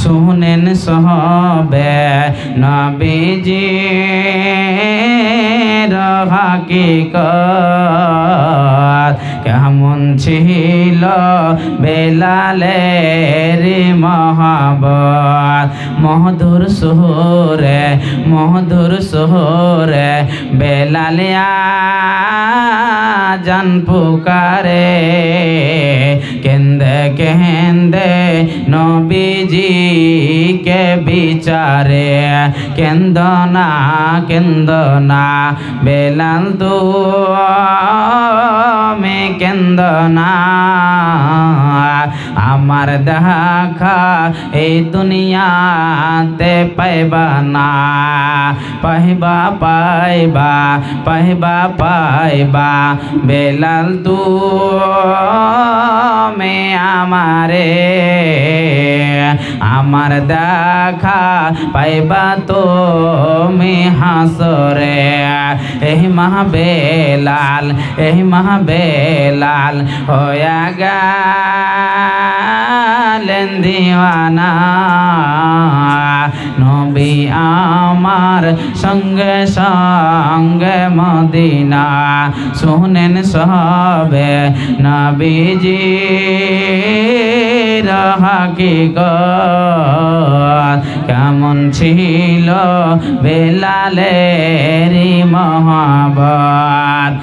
শুনেন সবে নবীজি হাকিকত কেমন ছিল বেলালের মহব্বত মধুর সুরে বেলালিয়া জান পুকারে কেন্দে কেন্দে নবীজি কে বিচারে কেন্দনা বেলাল তুমি কেন্দনা আমার দেখা এই দুনিয়াতে পাইবা না পাইবা বেলাল তুমি আমার দেখা পাইবা তুমি হাসরে এই মাহবেলাল হইয়া গেলেন দিওয়ানা নবী আমার সঙ্গে সঙ্গে মদিনা শুনেন সবে নবীজি হাকিকত কেমন ছিল বেলালের মহব্বত।